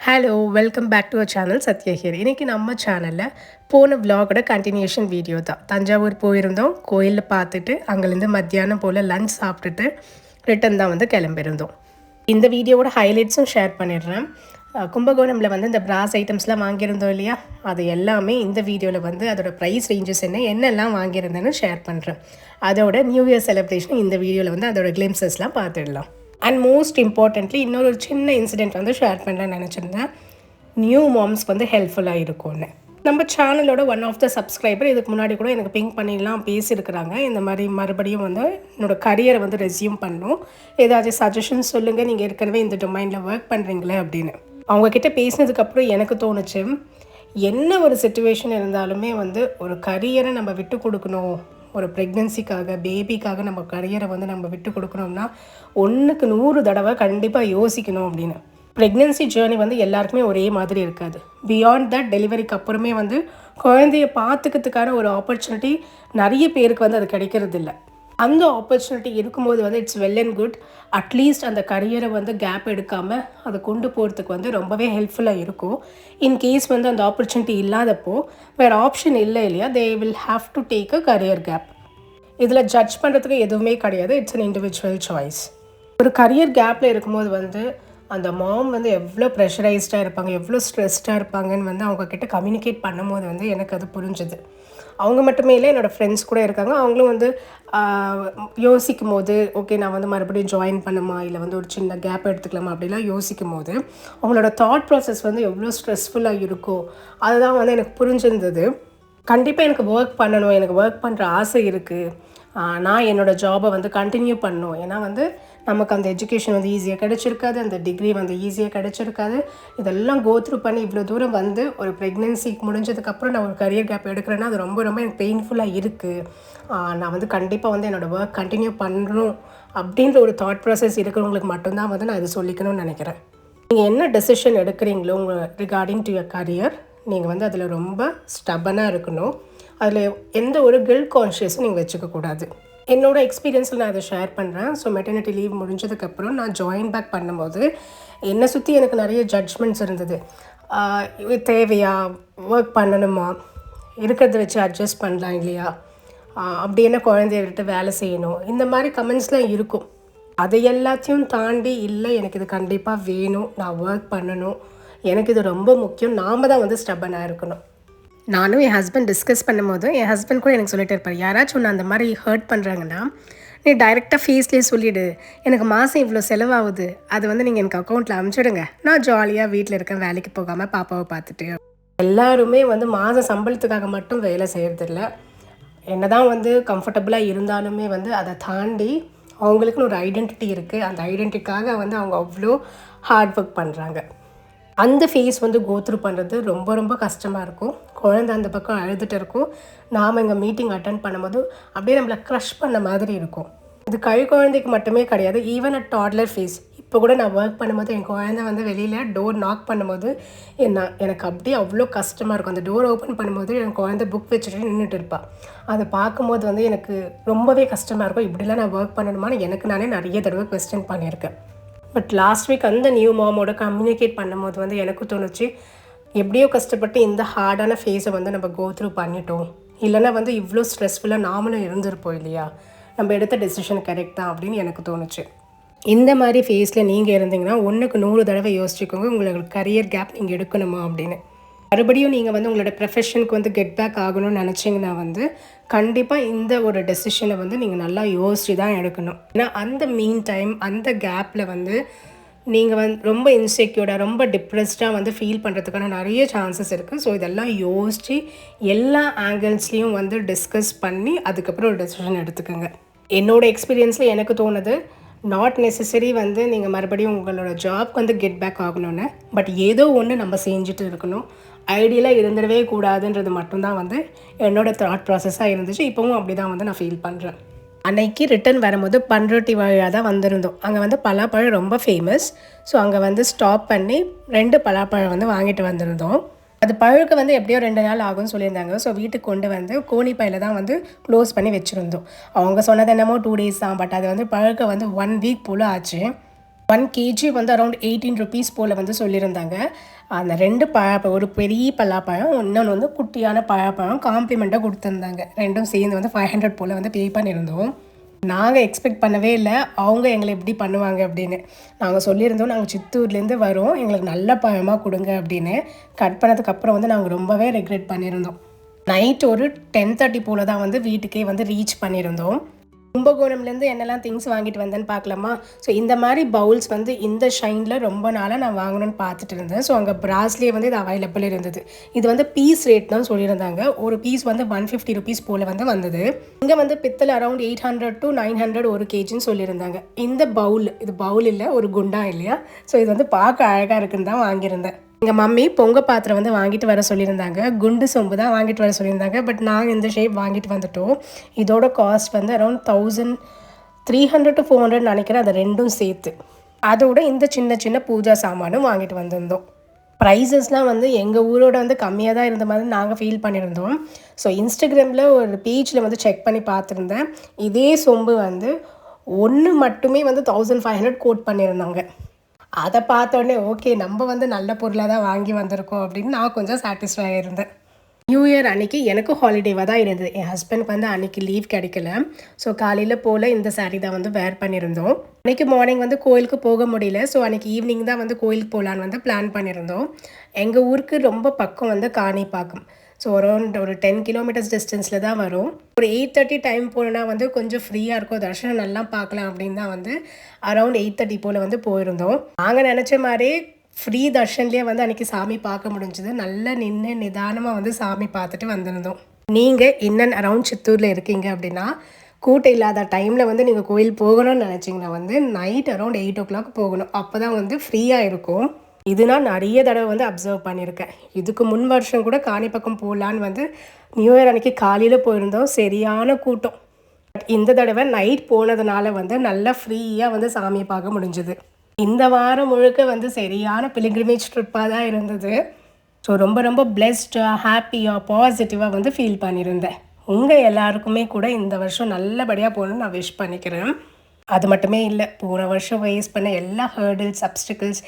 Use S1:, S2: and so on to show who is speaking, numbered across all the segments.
S1: Hello welcome back to our channel Sathya here. இன்றைக்கி நம்ம சேனலில் போன விலாகோட கண்டினியூஷன் வீடியோ தான். தஞ்சாவூர் போயிருந்தோம், கோயிலில் பார்த்துட்டு அங்கேருந்து மத்தியானம் போல் லன்ச் சாப்பிட்டுட்டு ரிட்டன் தான் வந்து கிளம்பியிருந்தோம். இந்த வீடியோவோட ஹைலைட்ஸும் ஷேர் பண்ணிடுறேன். கும்பகோணமில் வந்து இந்த பிராஸ் ஐட்டம்ஸ்லாம் வாங்கியிருந்தோம் இல்லையா, அது எல்லாமே இந்த வீடியோவில் வந்து அதோட ப்ரைஸ் ரேஞ்சஸ் என்னெல்லாம் வாங்கியிருந்தேன்னு ஷேர் பண்ணுறேன். அதோட நியூ இயர் செலிப்ரேஷன் இந்த வீடியோவில் வந்து அதோட கிளிம்சஸ்லாம் பார்த்துடலாம். அண்ட் மோஸ்ட் இம்பார்ட்டன்ட்லி இன்னொரு சின்ன இன்சிடெண்ட் வந்து ஷேர் பண்ணலான்னு நினச்சிருந்தேன். நியூ மாம்ஸ்க்கு வந்து ஹெல்ப்ஃபுல்லாக இருக்கும்னு. நம்ம சேனலோட ஒன் ஆஃப் த சப்ஸ்கிரைபர் இதுக்கு முன்னாடி கூட எனக்கு பிங்க் பண்ணிடலாம் பேசியிருக்கிறாங்க. இந்த மாதிரி மறுபடியும் வந்து என்னோடய கரியரை வந்து ரெஸ்யூம் பண்ணணும், ஏதாச்சும் சஜஷன்ஸ் சொல்லுங்கள், நீங்கள் ஏற்கனவே இந்த டொமைனில் ஒர்க் பண்ணுறீங்களே அப்படின்னு. அவங்கக்கிட்ட பேசினதுக்கப்புறம் எனக்கு தோணுச்சு, என்ன ஒரு சுச்சுவேஷன் இருந்தாலுமே வந்து ஒரு கரியரை நம்ம விட்டு கொடுக்கணும். ஒரு ப்ரெக்னென்சிக்காக, பேபிக்காக நம்ம கரியரை வந்து நம்ம விட்டு கொடுக்கணும்னா 1க்கு 100 தடவை கண்டிப்பாக யோசிக்கணும் அப்படின்னு. ப்ரெக்னென்சி ஜேர்னி வந்து எல்லாருக்குமே ஒரே மாதிரி இருக்காது. பியாண்ட் தட் டெலிவரிக்கு அப்புறமே வந்து குழந்தைய பார்த்துக்கிறதுக்கான ஒரு ஆப்பர்ச்சுனிட்டி நிறைய பேருக்கு வந்து அது கிடைக்கிறது இல்லை. அந்த ஆப்பர்ச்சுனிட்டி இருக்கும்போது வந்து it's well and good. At least அந்த கரியரை வந்து கேப் எடுக்காமல் அதை கொண்டு போகிறதுக்கு வந்து ரொம்பவே ஹெல்ப்ஃபுல்லாக இருக்கும். இன்கேஸ் வந்து அந்த ஆப்பர்ச்சுனிட்டி இல்லாதப்போ வேறு ஆப்ஷன் இல்லை இல்லையா, they will have to take a career gap. இதில் ஜட்ஜ் பண்ணுறதுக்கு எதுவுமே கிடையாது. It's an individual choice. ஒரு கரியர் கேப்பில் இருக்கும்போது வந்து அந்த மாம் வந்து எவ்வளோ ப்ரெஷரைஸ்டாக இருப்பாங்க, எவ்வளோ ஸ்ட்ரெஸ்டாக இருப்பாங்கன்னு வந்து அவங்கக்கிட்ட கம்யூனிகேட் பண்ணும்போது வந்து எனக்கு அது புரிஞ்சுது. அவங்க மட்டுமே இல்லை, என்னோடய ஃப்ரெண்ட்ஸ் கூட இருக்காங்க. அவங்களும் வந்து யோசிக்கும் போது ஓகே நான் வந்து மறுபடியும் ஜாயின் பண்ணுமா, இல்லை வந்து ஒரு சின்ன கேப் எடுத்துக்கலாமா அப்படிலாம் யோசிக்கும் போது அவங்களோட தாட் ப்ராசஸ் வந்து எவ்வளோ ஸ்ட்ரெஸ்ஃபுல்லாக இருக்கோ அதுதான் வந்து எனக்கு புரிஞ்சிருந்தது. கண்டிப்பாக எனக்கு ஒர்க் பண்ணணும், எனக்கு ஒர்க் பண்ணுற ஆசை இருக்குது, நான் என்னோடய ஜாபை வந்து கண்டினியூ பண்ணணும். ஏன்னா வந்து நமக்கு அந்த எஜுகேஷன் வந்து ஈஸியாக கிடச்சிருக்காது, அந்த டிகிரி வந்து ஈஸியாக கிடச்சிருக்காது. இதெல்லாம் கோத்ரூ பண்ணி இவ்வளோ தூரம் வந்து ஒரு ப்ரெக்னென்சி முடிஞ்சதுக்கப்புறம் நான் ஒரு கரியர் கேப் எடுக்கிறேன்னா அது ரொம்ப ரொம்ப எனக்கு பெயின்ஃபுல்லாக இருக்குது. நான் வந்து கண்டிப்பாக வந்து என்னோடய ஒர்க் கண்டினியூ பண்ணணும் அப்படின்ற ஒரு தாட் ப்ராசஸ் இருக்கிறவங்களுக்கு மட்டும்தான் வந்து நான் இது சொல்லிக்கணும்னு நினைக்கிறேன். நீங்கள் என்ன டெசிஷன் எடுக்கிறீங்களோ உங்கள் ரிகார்டிங் டு யுவர் கரியர், நீங்கள் வந்து அதில் ரொம்ப ஸ்டபனாக இருக்கணும். அதில் எந்த ஒரு கில்ட் கான்ஷியஸும் நீங்கள் வச்சுக்கக்கூடாது. என்னோடய எக்ஸ்பீரியன்ஸில் நான் அதை ஷேர் பண்ணுறேன். ஸோ மெட்டர்னிட்டி லீவ் முடிஞ்சதுக்கப்புறம் நான் ஜாயின் பேக் பண்ணும்போது என்னை சுற்றி எனக்கு நிறைய ஜட்ஜ்மெண்ட்ஸ் இருந்தது. தேவையா, ஒர்க் பண்ணணுமா, இருக்கிறத வச்சு அட்ஜஸ்ட் பண்ணலாம் இல்லையா, அப்படி என்ன குழந்தைய விட்டு வேலை செய்யணும், இந்த மாதிரி கமெண்ட்ஸ்லாம் இருக்கும். அதை எல்லாத்தையும் தாண்டி இல்லை எனக்கு இது கண்டிப்பாக வேணும், நான் ஒர்க் பண்ணணும், எனக்கு இது ரொம்ப முக்கியம், நாம் தான் வந்து ஸ்டபனாக இருக்கணும். நானும் என் ஹஸ்பண்ட் டிஸ்கஸ் பண்ணும்போது என் ஹஸ்பண்ட் கூட எனக்கு சொல்லிட்டு இருப்பார், யாராச்சும் ஒன்று அந்த மாதிரி ஹர்ட் பண்ணுறாங்கன்னா நீ டைரெக்டாக ஃபேஸ்லேயே சொல்லிவிடு, எனக்கு மாதம் இவ்வளோ செலவாகுது, அது வந்து நீங்கள் எனக்கு அக்கௌண்ட்டில் அனுப்பிச்சிடுங்க, நான் ஜாலியாக வீட்டில் இருக்கேன், வேலைக்கு போகாமல் பாப்பாவை பார்த்துட்டு. எல்லாருமே வந்து மாத சம்பளத்துக்காக மட்டும் வேலை செய்கிறதில்ல. என்ன தான் வந்து கம்ஃபர்டபுளாக இருந்தாலுமே வந்து அதை தாண்டி அவங்களுக்குன்னு ஒரு ஐடென்டிட்டி இருக்குது. அந்த ஐடென்டிட்டிக்காக வந்து அவங்க அவ்வளோ ஹார்ட் ஒர்க் பண்ணுறாங்க. அந்த ஃபேஸ் வந்து கோத்ரூ பண்ணுறது ரொம்ப ரொம்ப கஷ்டமாக இருக்கும். குழந்தை அந்த பக்கம் அழுதுகிட்டு இருக்கும், நாம் இங்கே மீட்டிங் அட்டன் பண்ணும்போது அப்படியே நம்மளை க்ரஷ் பண்ண மாதிரி இருக்கும். இது குழந்தைக்கு மட்டுமே கிடையாது, ஈவன் அ டாட்லர் ஃபேஸ். இப்போ கூட நான் ஒர்க் பண்ணும்போது என் குழந்தை வந்து வெளியில் டோர் நாக் பண்ணும்போது எனக்கு அப்படியே அவ்வளோ கஷ்டமாக இருக்கும். அந்த டோர் ஓப்பன் பண்ணும்போது என் குழந்தை புக் வச்சுட்டு நின்றுட்டு இருப்பாள். அதை பார்க்கும்போது வந்து எனக்கு ரொம்பவே கஷ்டமாக இருக்கும். இப்படிலாம் நான் ஒர்க் பண்ணணுமான்னு எனக்கு நானே நிறைய தடவை குவெஸ்சன் பண்ணியிருக்கேன். பட் லாஸ்ட் வீக் அந்த நியூ மாமோட கம்யூனிகேட் பண்ணும்போது வந்து எனக்கு தோணுச்சு, எப்படியோ கஷ்டப்பட்டு இந்த ஹார்டான ஃபேஸை வந்து நம்ம கோத்ரூ பண்ணிட்டோம், இல்லைனா வந்து இவ்வளோ ஸ்ட்ரெஸ்ஃபுல்லாக நாமளும் இருந்திருப்போம் இல்லையா, நம்ம எடுத்த டெசிஷன் கரெக்ட் தான் அப்படின்னு எனக்கு தோணுச்சு. இந்த மாதிரி ஃபேஸில் நீங்கள் இருந்தீங்கன்னா 1க்கு 100 தடவை யோசிச்சுக்கோங்க, உங்களோட கரியர் கேப் நீங்கள் எடுக்கணுமா அப்படின்னு. மறுபடியும் நீங்கள் வந்து உங்களோட ப்ரொஃபஷனுக்கு வந்து கெட் பேக் ஆகணும்னு நினச்சிங்கன்னா வந்து கண்டிப்பாக இந்த ஒரு டெசிஷனை வந்து நீங்கள் நல்லா யோசித்து தான் எடுக்கணும். ஏன்னா அந்த மீன் டைம், அந்த கேப்பில் வந்து நீங்கள் வந்து ரொம்ப இன்செக்யூர்டாக, ரொம்ப டிப்ரெஸ்டாக வந்து ஃபீல் பண்ணுறதுக்கான நிறைய சான்சஸ் இருக்குது. ஸோ இதெல்லாம் யோசித்து எல்லா ஆங்கிள்ஸ்லேயும் வந்து டிஸ்கஸ் பண்ணி அதுக்கப்புறம் ஒரு டெசிஷன் எடுத்துக்கோங்க. என்னோடய எக்ஸ்பீரியன்ஸில் எனக்கு தோணுது, நாட் நெசசரி வந்து நீங்கள் மறுபடியும் உங்களோட ஜாப்க்கு வந்து கெட் பேக் ஆகணும்னு, பட் ஏதோ ஒன்று நம்ம செஞ்சுட்டு இருக்கணும், ஐடியலாக இருந்துடவே கூடாதுன்றது மட்டும்தான் வந்து என்னோடய தாட் ப்ராசஸாக இருந்துச்சு. இப்போவும் அப்படி தான் வந்து நான் ஃபீல் பண்ணுறேன். அன்னைக்கு ரிட்டன் வரும்போது பண்ருட்டி வழியாக தான் வந்திருந்தோம். அங்கே வந்து பலாப்பழம் ரொம்ப ஃபேமஸ். ஸோ அங்கே வந்து ஸ்டாப் பண்ணி 2 பலாப்பழம் வந்து வாங்கிட்டு வந்திருந்தோம். அது பழுக்க வந்து எப்படியோ 2 நாள் ஆகும்னு சொல்லியிருந்தாங்க. ஸோ வீட்டுக்கு கொண்டு வந்து கோணிப்பையில் தான் வந்து க்ளோஸ் பண்ணி வச்சுருந்தோம். அவங்க சொன்னது என்னமோ 2 days தான், பட் அது வந்து பழுக்க வந்து 1 week போல் ஆச்சு. 1 கேஜி வந்து அரௌண்ட் 18 ருபீஸ் போல் வந்து சொல்லியிருந்தாங்க. அந்த 2 பழாப்பழம், ஒரு பெரிய பலாப்பழம், இன்னொன்று வந்து குட்டியான பழாப்பழம் காம்ப்ளிமெண்ட்டாக கொடுத்துருந்தாங்க. 2ம் சேர்ந்து வந்து 500 போல் வந்து பே பண்ணியிருந்தோம். நாங்கள் எக்ஸ்பெக்ட் பண்ணவே இல்லை அவங்க எங்களை எப்படி பண்ணுவாங்க அப்படின்னு. நாங்கள் சொல்லியிருந்தோம் நாங்கள் சித்தூர்லேருந்து வரோம், எங்களுக்கு நல்ல பழமாக கொடுங்க அப்படின்னு. கட் பண்ணதுக்கப்புறம் வந்து நாங்கள் ரொம்பவே ரெக்ரெட் பண்ணியிருந்தோம். நைட் ஒரு 10:30 போல் தான் வந்து வீட்டுக்கே வந்து ரீச் பண்ணியிருந்தோம். கும்பகோணம்லேருந்து என்னெல்லாம் திங்ஸ் வாங்கிட்டு வந்தேன்னு பார்க்கலாமா? ஸோ இந்த மாதிரி பவுல்ஸ் வந்து இந்த ஷைனில் ரொம்ப நாளாக நான் வாங்கணும்னு பார்த்துட்டு இருந்தேன். ஸோ அங்கே பிராஸ்லேயே வந்து இது அவைலபிள் இருந்தது. இது வந்து பீஸ் ரேட் தான் சொல்லியிருந்தாங்க. ஒரு பீஸ் வந்து 150 ருபீஸ் போல் வந்து வந்தது. இங்கே வந்து பித்தளை அரௌண்ட் 800 to 900 ஒரு கேஜின்னு சொல்லியிருந்தாங்க. இந்த பவுல், இது பவுல் இல்லை, ஒரு குண்டா இல்லையா? ஸோ இது வந்து பார்க்க அழகாக இருக்குன்னு தான் வாங்கியிருந்தேன். எங்கள் மம்மி பொங்க பாத்திரம் வந்து வாங்கிட்டு வர சொல்லியிருந்தாங்க. குண்டு சொம்பு தான் வாங்கிட்டு வர சொல்லியிருந்தாங்க. பட் நாங்கள் இந்த ஷேப் வாங்கிட்டு வந்துட்டோம். இதோட காஸ்ட் வந்து அரௌண்ட் 1300 to 400 நினைக்கிறேன், அது ரெண்டும் சேர்த்து. அதோட இந்த சின்ன சின்ன பூஜா சாமானும் வாங்கிட்டு வந்திருந்தோம். ப்ரைஸஸ்லாம் வந்து எங்கள் ஊரோட வந்து கம்மியாக தான் இருந்த மாதிரி நாங்கள் ஃபீல் பண்ணியிருந்தோம். ஸோ இன்ஸ்டாகிராமில் ஒரு பேஜில் வந்து செக் பண்ணி பார்த்துருந்தேன். இதே சொம்பு வந்து ஒன்று மட்டுமே வந்து 1500 கோட் பண்ணியிருந்தாங்க. அதை பார்த்தோடனே ஓகே, நம்ம வந்து நல்ல பொருளாக தான் வாங்கி வந்திருக்கோம் அப்படின்னு நான் கொஞ்சம் சாட்டிஸ்ஃபை ஆகிருந்தேன். நியூ இயர் அன்றைக்கி எனக்கு ஹாலிடேவாக தான் இருந்தது. என் ஹஸ்பண்டுக்கு வந்து அன்றைக்கி லீவ் கிடைக்கல. ஸோ காலையில் போல் இந்த சாரீ தான் வந்து வேர் பண்ணியிருந்தோம். அன்றைக்கி மார்னிங் வந்து கோயிலுக்கு போக முடியல. ஸோ அன்றைக்கி ஈவினிங் தான் வந்து கோயிலுக்கு போகலான்னு வந்து பிளான் பண்ணியிருந்தோம். எங்கள் ஊருக்கு ரொம்ப பக்கம் வந்து காணிப்பாக்கம். ஸோ அரௌண்ட் ஒரு 10 கிலோமீட்டர்ஸ் டிஸ்டன்ஸில் தான் வரும். ஒரு 8:30 டைம் போனோன்னா வந்து கொஞ்சம் ஃப்ரீயாக இருக்கும், தர்ஷனம் நல்லா பார்க்கலாம் அப்படின்னு தான் வந்து அரௌண்ட் 8:30 போல் வந்து போயிருந்தோம். நாங்கள் நினச்ச மாதிரி ஃப்ரீ தர்ஷன்லேயே வந்து அன்றைக்கி சாமி பார்க்க முடிஞ்சுது. நல்லா நின்று நிதானமாக வந்து சாமி பார்த்துட்டு வந்திருந்தோம். நீங்கள் இன்னன் அரௌண்ட் சித்தூரில் இருக்கீங்க அப்படின்னா, கூட்டம் இல்லாத டைமில் வந்து நீங்கள் கோயில் போகணும்னு நினச்சிங்கன்னா வந்து நைட் அரௌண்ட் 8 o'clock போகணும். அப்போ தான் வந்து ஃப்ரீயாக இருக்கும். இது நான் நிறைய தடவை வந்து அப்சர்வ் பண்ணியிருக்கேன். இதுக்கு முன் வருஷம் கூட காணிப்பக்கம் போகலான்னு வந்து நியூ இயர் அன்றைக்கி காலையில் போயிருந்தோம், சரியான கூட்டம். பட் இந்த தடவை நைட் போனதுனால வந்து நல்லா ஃப்ரீயாக வந்து சாமியை பார்க்க முடிஞ்சுது. இந்த வாரம் முழுக்க வந்து சரியான பிலிகிரிமேஜ் ட்ரிப்பாக தான் இருந்தது. ஸோ ரொம்ப ரொம்ப பிளெஸ்டாக, ஹாப்பியாக, பாசிட்டிவாக வந்து ஃபீல் பண்ணியிருந்தேன். உங்கள் எல்லாருக்குமே கூட இந்த வருஷம் நல்லபடியாக போகணுன்னு நான் விஷ் பண்ணிக்கிறேன். அது மட்டுமே இல்லை, போன வருஷம் ஃபேஸ் பண்ண எல்லா ஹர்டில்ஸ், அப்டிக்கிள்ஸ்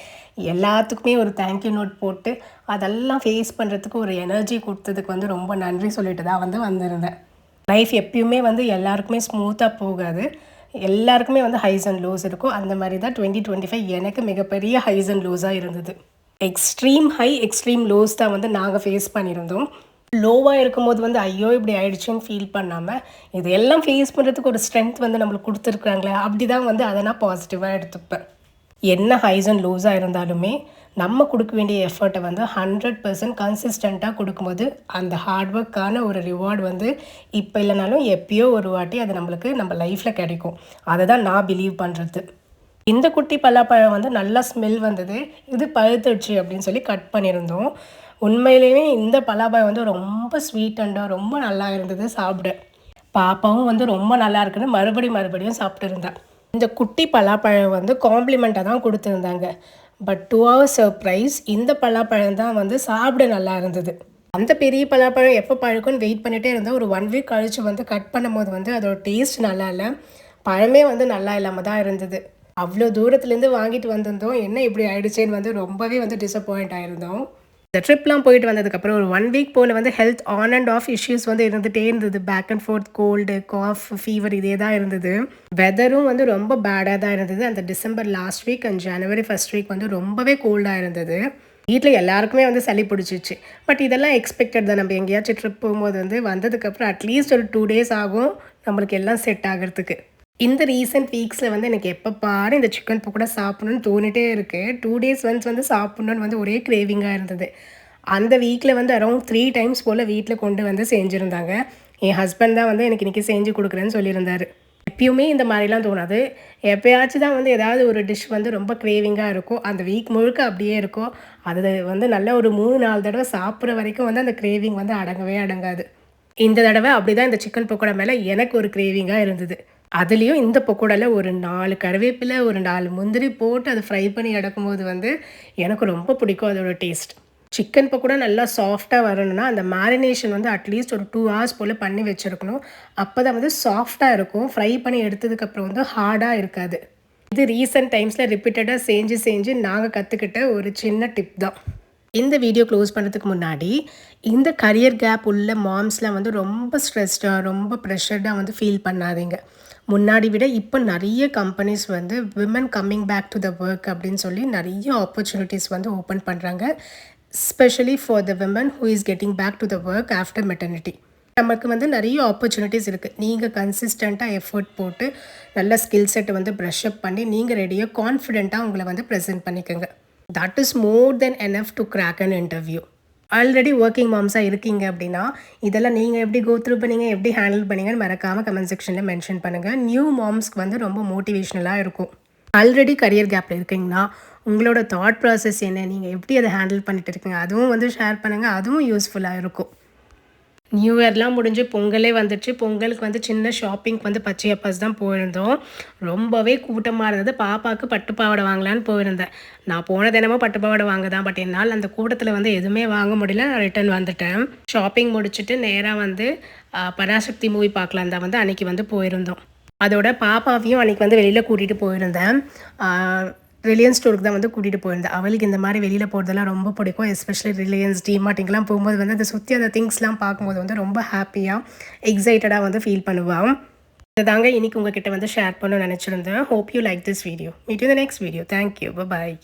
S1: எல்லாத்துக்குமே ஒரு தேங்க்யூ நோட் போட்டு அதெல்லாம் ஃபேஸ் பண்ணுறதுக்கு ஒரு எனர்ஜி கொடுத்ததுக்கு வந்து ரொம்ப நன்றி சொல்லிட்டு தான் வந்து வந்திருந்தேன். லைஃப் எப்பயுமே வந்து எல்லாருக்குமே ஸ்மூத்தாக போகாது, எல்லாருக்குமே வந்து ஹைஸ் அண்ட் லோஸ் இருக்கும். அந்த மாதிரி தான் 2025 எனக்கு மிகப்பெரிய ஹைஸ் அண்ட் லோஸாக இருந்தது. எக்ஸ்ட்ரீம் ஹை, எக்ஸ்ட்ரீம் லோஸ் தான் வந்து நாங்கள் ஃபேஸ் பண்ணியிருந்தோம். லோவாக இருக்கும்போது வந்து ஐயோ இப்படி ஆயிடுச்சுன்னு ஃபீல் பண்ணாமல் இது எல்லாம் ஃபேஸ் பண்ணுறதுக்கு ஒரு ஸ்ட்ரென்த் வந்து நம்மளுக்கு கொடுத்துருக்குறாங்களே, அப்படி தான் வந்து அதை நான் பாசிட்டிவாக எடுத்துப்பேன். என்ன ஹைஸ் அண்ட் லோஸாக இருந்தாலுமே நம்ம கொடுக்க வேண்டிய எஃபர்ட்டை வந்து 100% கன்சிஸ்டண்ட்டாக கொடுக்கும்போது அந்த ஹார்ட் ஒர்க்கான ஒரு ரிவார்டு வந்து இப்போ இல்லைனாலும் எப்பயோ ஒரு வாட்டி அது நம்மளுக்கு நம்ம லைஃப்பில் கிடைக்கும். அதை தான் நான் பிலீவ் பண்ணுறது. இந்த குட்டி பலாப்பழம் வந்து நல்லா ஸ்மெல் வந்தது. இது பழுத்துடுச்சு அப்படின்னு சொல்லி கட் பண்ணியிருந்தோம். உண்மையிலேயே இந்த பலாப்பழம் வந்து ரொம்ப ஸ்வீட் அண்டாக ரொம்ப நல்லா இருந்தது சாப்பிட. பாப்பாவும் வந்து ரொம்ப நல்லா இருக்குன்னு மறுபடியும் சாப்பிட்டு இருந்தான். இந்த குட்டி பலாப்பழம் வந்து காம்ப்ளிமெண்ட்டாக தான் கொடுத்துருந்தாங்க. பட் 2 hours சர்ப்ரைஸ், இந்த பலாப்பழம் தான் வந்து சாப்பிட நல்லா இருந்தது. அந்த பெரிய பலாப்பழம் எப்போ பழுக்கும்னு வெயிட் பண்ணிகிட்டே இருந்தேன். ஒரு 1 week கழித்து வந்து கட் பண்ணும்போது வந்து அதோட டேஸ்ட் நல்லா இல்லை, பழமே வந்து நல்லா இல்லாமல் தான் இருந்தது. அவ்வளோ தூரத்துலேருந்து வாங்கிட்டு வந்திருந்தோம், என்ன இப்படி ஆயிடுச்சேன்னு வந்து ரொம்பவே வந்து டிசப்பாயிண்ட் ஆகிருந்தோம். இந்த ட்ரிப்லாம் போயிட்டு வந்ததுக்கப்புறம் ஒரு 1 week போல் வந்து health on and off issues வந்து இருந்துகிட்டே இருந்தது. Back and forth, cold, cough, fever இதே தான் இருந்தது. வெதரும் வந்து ரொம்ப பேடாக தான் இருந்தது. அந்த December last week and January first week வந்து ரொம்பவே கோல்டாக இருந்தது. வீட்டில் எல்லாருக்குமே வந்து சளி பிடிச்சிச்சு. பட் இதெல்லாம் எக்ஸ்பெக்டட் தான். நம்ம எங்கேயாச்சும் ட்ரிப் போகும்போது வந்து வந்ததுக்கப்புறம் அட்லீஸ்ட் ஒரு 2 days ஆகும் நம்மளுக்கு எல்லாம் செட் ஆகிறதுக்கு. இந்த ரீசெண்ட் வீக்ஸில் வந்து எனக்கு எப்போ பாரு இந்த சிக்கன் பக்கோடா சாப்பிட்ணுன்னு தோணிட்டே இருக்குது. 2 days ஒன்ஸ் வந்து சாப்பிட்ணுன்னு வந்து ஒரே கிரேவிங்காக இருந்தது. அந்த வீக்கில் வந்து அரௌண்ட் 3 times போல் வீட்டில் கொண்டு வந்து செஞ்சுருந்தாங்க. என் ஹஸ்பண்ட் தான் வந்து எனக்கு இன்றைக்கி செஞ்சு கொடுக்குறேன்னு சொல்லியிருந்தார். எப்பயுமே இந்த மாதிரிலாம் தோணாது, எப்போயாச்சும் தான் வந்து ஏதாவது ஒரு டிஷ் வந்து ரொம்ப கிரேவிங்காக இருக்கும். அந்த வீக் முழுக்க அப்படியே இருக்கும். அது வந்து நல்ல ஒரு 3-4 தடவை சாப்பிட்ற வரைக்கும் வந்து அந்த கிரேவிங் வந்து அடங்கவே அடங்காது. இந்த தடவை அப்படி தான் இந்த சிக்கன் பக்கோடா மேலே எனக்கு ஒரு கிரேவிங்காக இருந்தது. அதுலேயும் இந்த பக்கோடாவில் ஒரு 4 கருவேப்பிலை, ஒரு 4 முந்திரி போட்டு அதை ஃப்ரை பண்ணி எடுக்கும்போது வந்து எனக்கு ரொம்ப பிடிக்கும் அதோட டேஸ்ட். சிக்கன் பக்கோடா நல்லா சாஃப்டாக வரணும்னா அந்த மேரினேஷன் வந்து அட்லீஸ்ட் ஒரு 2 hours போல் பண்ணி வச்சுருக்கணும். அப்போ தான் வந்து சாஃப்டாக இருக்கும். ஃப்ரை பண்ணி எடுத்ததுக்கப்புறம் வந்து ஹார்டாக இருக்காது. இது ரீசெண்ட் டைம்ஸில் ரிப்பீட்டடாக செஞ்சு நாங்கள் கற்றுக்கிட்ட ஒரு சின்ன டிப் தான். இந்த வீடியோ க்ளோஸ் பண்ணுறதுக்கு முன்னாடி இந்த கரியர் கேப் உள்ள மாம்ஸ்லாம் வந்து ரொம்ப ஸ்ட்ரெஸ்டாக ரொம்ப ப்ரெஷர்டாக வந்து ஃபீல் பண்ணாதீங்க. முன்னாடி விட இப்போ நிறைய கம்பெனிஸ் வந்து women coming back to the work அப்படின்னு சொல்லி நிறைய ஆப்பர்ச்சுனிட்டிஸ் வந்து ஓப்பன் பண்ணுறாங்க. Specially for the women who is getting back to the work after maternity. நமக்கு வந்து நிறைய ஆப்பர்ச்சுனிட்டிஸ் இருக்குது. நீங்கள் கன்சிஸ்டண்ட்டாக எஃபர்ட் போட்டு நல்ல ஸ்கில் செட்டை வந்து ப்ரஷ் அப் பண்ணி நீங்கள் ரெடியாக கான்ஃபிடென்ட்டாக உங்களை வந்து ப்ரெசென்ட் பண்ணிக்கோங்க. That is more than enough to crack an interview. Already working மாம்ஸாக இருக்கீங்க அப்படின்னா இதெல்லாம் நீங்கள் எப்படி கோ த்ரூ பண்ணீங்க, எப்படி ஹேண்டில் பண்ணீங்கன்னு மறக்காமல் கமெண்ட் செக்ஷனில் மென்ஷன் பண்ணுங்கள். நியூ மாம்ஸ்க்கு வந்து ரொம்ப மோட்டிவேஷ்னலாக இருக்கும். ஆல்ரெடி கரியர் கேப்பில் இருக்கீங்கன்னா உங்களோட தாட் ப்ராசஸ் என்ன, நீங்கள் எப்படி அதை ஹேண்டில் பண்ணிட்டு இருக்கீங்க, அதுவும் வந்து ஷேர் பண்ணுங்கள். அதுவும் யூஸ்ஃபுல்லாக இருக்கும். நியூ இயர்லாம் முடிஞ்சு பொங்கலே வந்துடுச்சு. பொங்கலுக்கு வந்து சின்ன ஷாப்பிங்க்கு வந்து பச்சையப்பாஸ் தான் போயிருந்தோம். ரொம்பவே கூட்டமாக இருந்தது. பாப்பாவுக்கு பட்டுப்பாவாடை வாங்கலான்னு போயிருந்தேன். நான் போன தினமும் பட்டுப்பாவாடை வாங்க தான். பட் என்னால் அந்த கூட்டத்தில் வந்து எதுவுமே வாங்க முடியல. நான் ரிட்டர்ன் வந்துட்டேன். ஷாப்பிங் முடிச்சுட்டு நேராக வந்து பராசக்தி மூவி பார்க்கலாம் தான் வந்து அன்றைக்கி வந்து போயிருந்தோம். அதோட பாப்பாவையும் அன்றைக்கி வந்து வெளியில் கூட்டிகிட்டு போயிருந்தேன். ரிலையன்ஸ் ஸ்டோருக்கு தான் வந்து கூட்டிகிட்டு போயிருந்தேன். அவளுக்கு இந்த மாதிரி வெளியில் போகிறதெல்லாம் ரொம்ப பிடிக்கும். எஸ்பெஷலி ரிலையன்ஸ், டிமார்ட்டிங்கெலாம் போகும்போது வந்து அதை சுற்றி அந்த திங்ஸ்லாம் பார்க்கும்போது வந்து ரொம்ப ஹாப்பியாக எக்ஸைட்டடாக வந்து ஃபீல் பண்ணுவான். இதை தாங்க இன்றைக்கி உங்ககிட்ட வந்து ஷேர் பண்ண நினச்சிருந்தேன். Hope you like this video. Meet you the next video. Thank you. Bye.